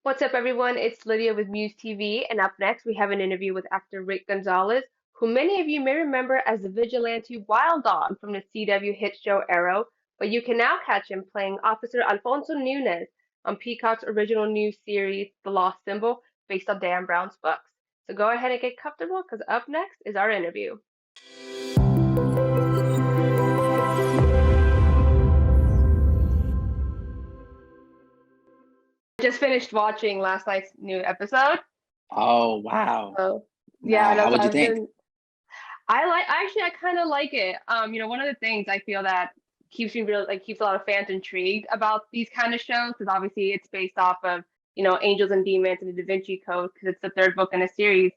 What's up, everyone? It's Lydia with MUSE TV, and up next we have an interview with actor Rick Gonzalez, who many of you may remember as the vigilante Wild Dog from the CW hit show Arrow, but you can now catch him playing Officer Alfonso Nunez on Peacock's original new series, The Lost Symbol, based on Dan Brown's books. So go ahead and get comfortable, because up next is our interview. Just finished watching last night's new episode. Oh, wow. So yeah, Wow. no, How so would you I've think? been I kind of like it. One of the things I feel that keeps a lot of fans intrigued about these kind of shows, because obviously it's based off of, Angels and Demons and the Da Vinci Code, because it's the third book in a series,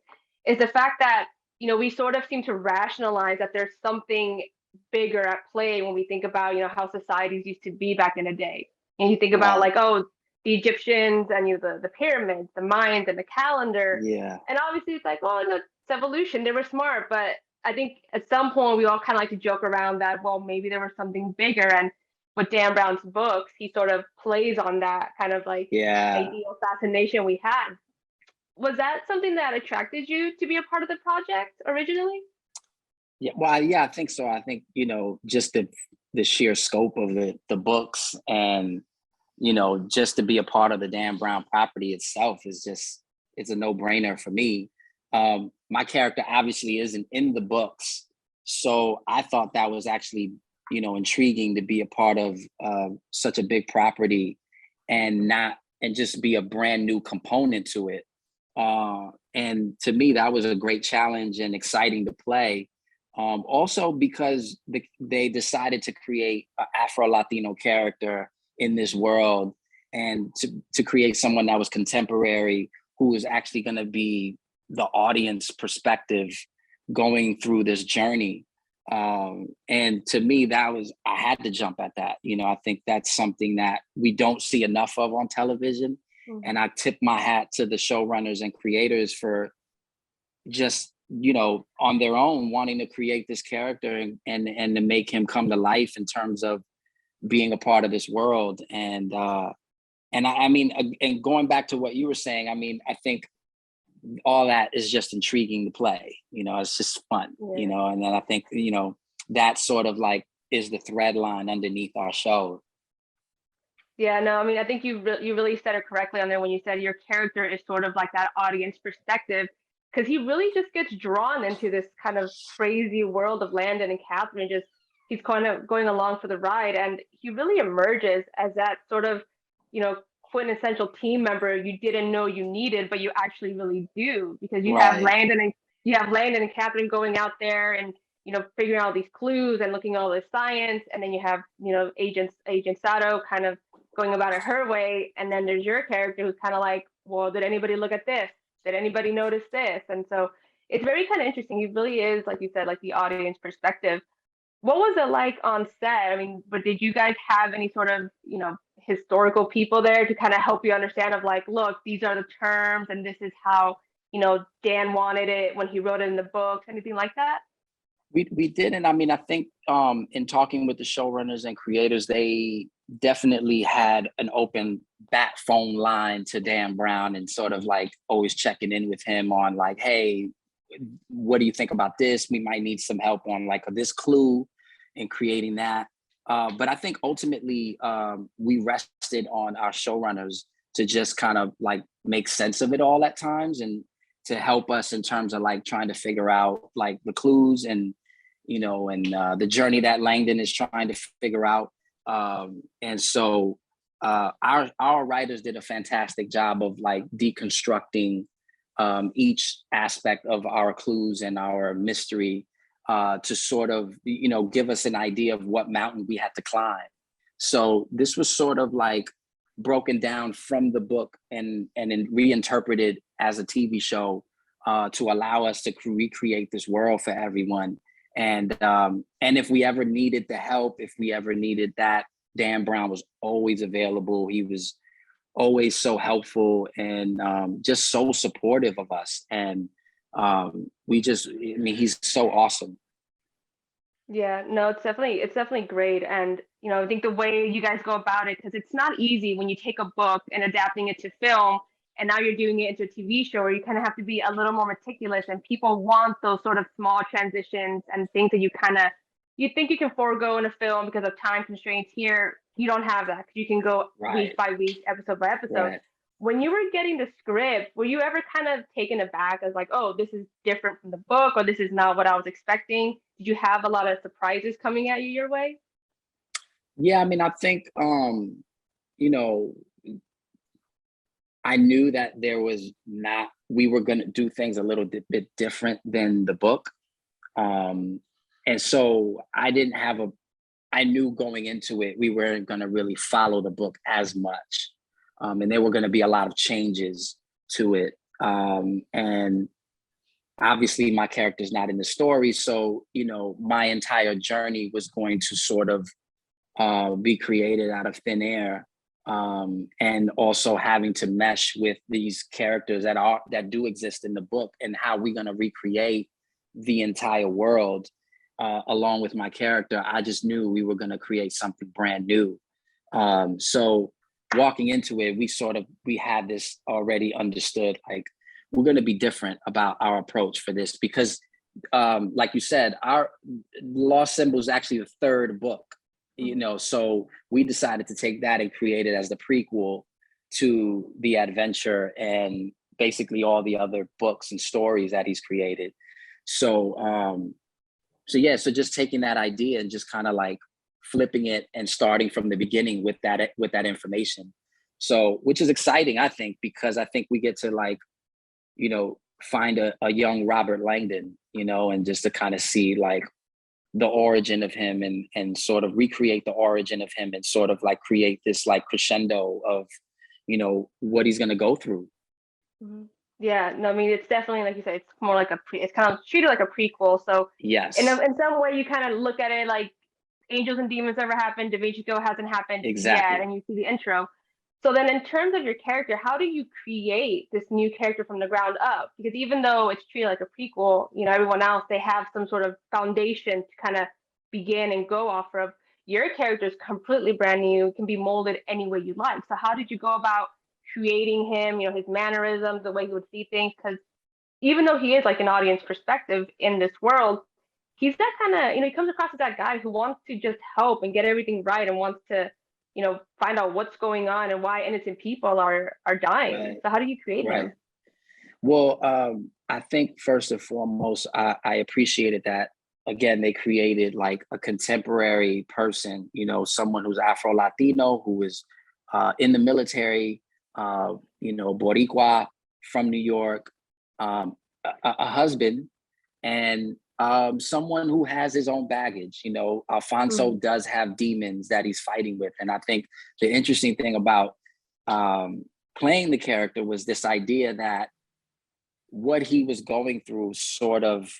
is the fact that, we sort of seem to rationalize that there's something bigger at play when we think about, how societies used to be back in the day. And you think about Right. like, oh, the Egyptians and the pyramids, the Mayans and the calendar. Yeah. And obviously it's like, oh, no, it's evolution. They were smart, but I think at some point we all kind of like to joke around that, well, maybe there was something bigger. And with Dan Brown's books, he sort of plays on that kind of like Yeah. ideal fascination we had. Was that something that attracted you to be a part of the project originally? Yeah. Well, yeah, I think so. I think, just the sheer scope of the books and, just to be a part of the Dan Brown property itself is just it's a no-brainer for me. My character obviously isn't in the books. So I thought that was actually, intriguing to be a part of such a big property and not and just be a brand new component to it. And to me, that was a great challenge and exciting to play. Also, because they decided to create an Afro Latino character in this world and to create someone that was contemporary who is actually going to be the audience perspective going through this journey. And to me, I had to jump at that. I think that's something that we don't see enough of on television. And Mm-hmm. I tip my hat to the showrunners and creators for just, on their own wanting to create this character and to make him come to life in terms of being a part of this world. And I mean, and going back to what you were saying, I mean, I think all that is just intriguing to play. It's just fun. Yeah. And then I think that sort of like is the thread line underneath our show. Yeah, no, I mean, I think you really said it correctly on there when you said your character is sort of like that audience perspective, because he really just gets drawn into this kind of crazy world of Landon and Catherine. Just he's kind of going along for the ride, and he really emerges as that sort of, you know, quintessential team member you didn't know you needed, but you actually really do, because Right. you have Landon and Catherine going out there and figuring out all these clues and looking at all this science, and then you have Agent Sato kind of going about it her way, and then there's your character who's kind of like, well, did anybody look at this? Did anybody notice this? And so it's very kind of interesting. It really is, like you said, like the audience perspective. What was it like on set? I mean, but did you guys have any sort of, historical people there to kind of help you understand of like, look, these are the terms and this is how, Dan wanted it when he wrote it in the books, anything like that? We didn't. I mean, I think in talking with the showrunners and creators, they definitely had an open bat phone line to Dan Brown and sort of like always checking in with him on like, hey, what do you think about this? We might need some help on like this clue in creating that. But I think ultimately we rested on our showrunners to just kind of like make sense of it all at times and to help us in terms of like trying to figure out like the clues and the journey that Langdon is trying to figure out. And so our writers did a fantastic job of like deconstructing each aspect of our clues and our mystery to sort of give us an idea of what mountain we had to climb. So this was sort of like broken down from the book and then reinterpreted as a TV show to allow us to recreate this world for everyone. And if we ever needed the help, if we ever needed that, Dan Brown was always available. He was always so helpful and just so supportive of us. And I mean, he's so awesome. Yeah, no, it's definitely great. And I think the way you guys go about it, because it's not easy when you take a book and adapting it to film, and now you're doing it into a TV show where you kind of have to be a little more meticulous, and people want those sort of small transitions and things that you think you can forego in a film because of time constraints. Here, you don't have that because you can go week by week, episode by episode. Right. When you were getting the script, were you ever kind of taken aback as like, oh, this is different from the book, or this is not what I was expecting? Did you have a lot of surprises coming at you your way? Yeah, I mean, I think, you know, I knew that we were going to do things a little bit different than the book. And so I knew going into it, we weren't going to really follow the book as much. And there were going to be a lot of changes to it. And obviously my character's not in the story. So, my entire journey was going to sort of be created out of thin air. And also having to mesh with these characters that do exist in the book, and how we're going to recreate the entire world along with my character. I just knew we were going to create something brand new. So walking into it, we had this already understood, like, we're going to be different about our approach for this, because like you said, our Lost Symbol is actually the third book. So we decided to take that and create it as the prequel to the adventure and basically all the other books and stories that he's created. So just taking that idea and just kind of like flipping it and starting from the beginning with that information. So, which is exciting, I think, because I think we get to find a young Robert Langdon, and just to kind of see like the origin of him and sort of recreate the origin of him and sort of like create this like crescendo of, what he's going to go through. Mm-hmm. Yeah, no, I mean, it's definitely, like you said, it's more like it's kind of treated like a prequel. So yes, in some way you kind of look at it like Angels and Demons never happened, Da Vinci Code hasn't happened yet, and you see the intro. So then in terms of your character, how do you create this new character from the ground up? Because even though it's treated like a prequel, everyone else, they have some sort of foundation to kind of begin and go off of. Your character is completely brand new, can be molded any way you like. So how did you go about creating him, his mannerisms, the way he would see things? Because even though he is like an audience perspective in this world, he's that kind of, he comes across as that guy who wants to just help and get everything right and wants to find out what's going on and why innocent people are dying. Right. So how do you create him? Well, I think first and foremost, I appreciated that, again, they created like a contemporary person, someone who's Afro-Latino, who is in the military, Boricua from New York, a husband, and someone who has his own baggage. Alfonso does have demons that he's fighting with. And I think the interesting thing about playing the character was this idea that what he was going through, sort of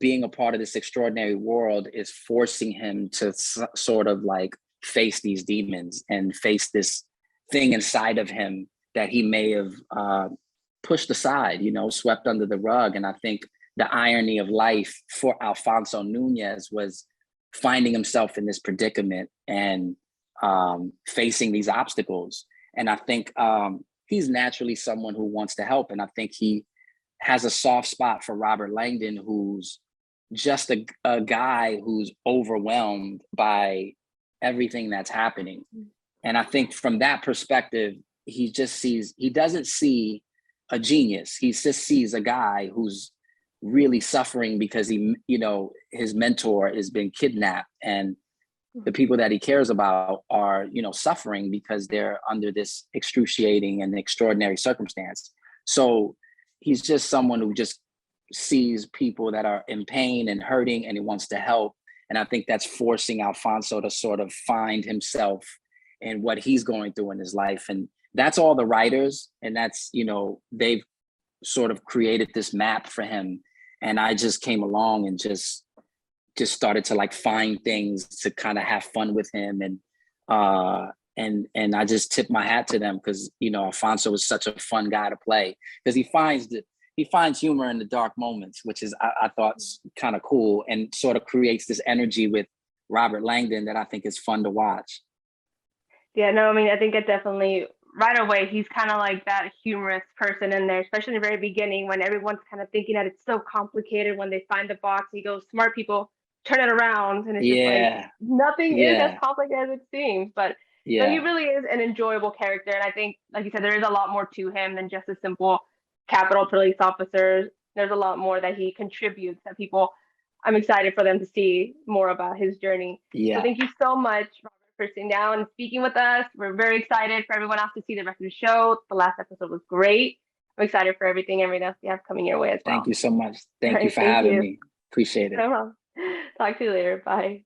being a part of this extraordinary world, is forcing him to sort of like face these demons and face this thing inside of him that he may have pushed aside, swept under the rug. And I think the irony of life for Alfonso Nunez was finding himself in this predicament and facing these obstacles. And I think he's naturally someone who wants to help. And I think he has a soft spot for Robert Langdon, who's just a guy who's overwhelmed by everything that's happening. And I think from that perspective, he doesn't see a genius. He just sees a guy who's really suffering because his mentor has been kidnapped, and the people that he cares about are, suffering because they're under this excruciating and extraordinary circumstance. So he's just someone who just sees people that are in pain and hurting, and he wants to help. And I think that's forcing Alfonso to sort of find himself in what he's going through in his life. And that's all the writers, and that's, they've sort of created this map for him. And I just came along and just started to like find things to kind of have fun with him. And I just tip my hat to them, because, Alfonso is such a fun guy to play, because he finds humor in the dark moments, which is, I thought, kind of cool, and sort of creates this energy with Robert Langdon that I think is fun to watch. Yeah, no, I mean, I think it definitely right away, he's kind of like that humorous person in there, especially in the very beginning when everyone's kind of thinking that it's so complicated when they find the box. He goes, smart people, turn it around. And it's just like, Yeah. nothing is as Yeah. complicated as it seems. But so he Yeah. really is an enjoyable character. And I think, like you said, there is a lot more to him than just a simple Capitol police officer. There's a lot more that he contributes that people, I'm excited for them to see more about his journey. So Yeah. thank you so much, Robert, for sitting down and speaking with us. We're very excited for everyone else to see the rest of the show. The last episode was great. I'm excited for everything else you have coming your way as well. Thank you so much. All Thank you right, for thank having you. me. Appreciate it. No problem. Talk to you later. Bye.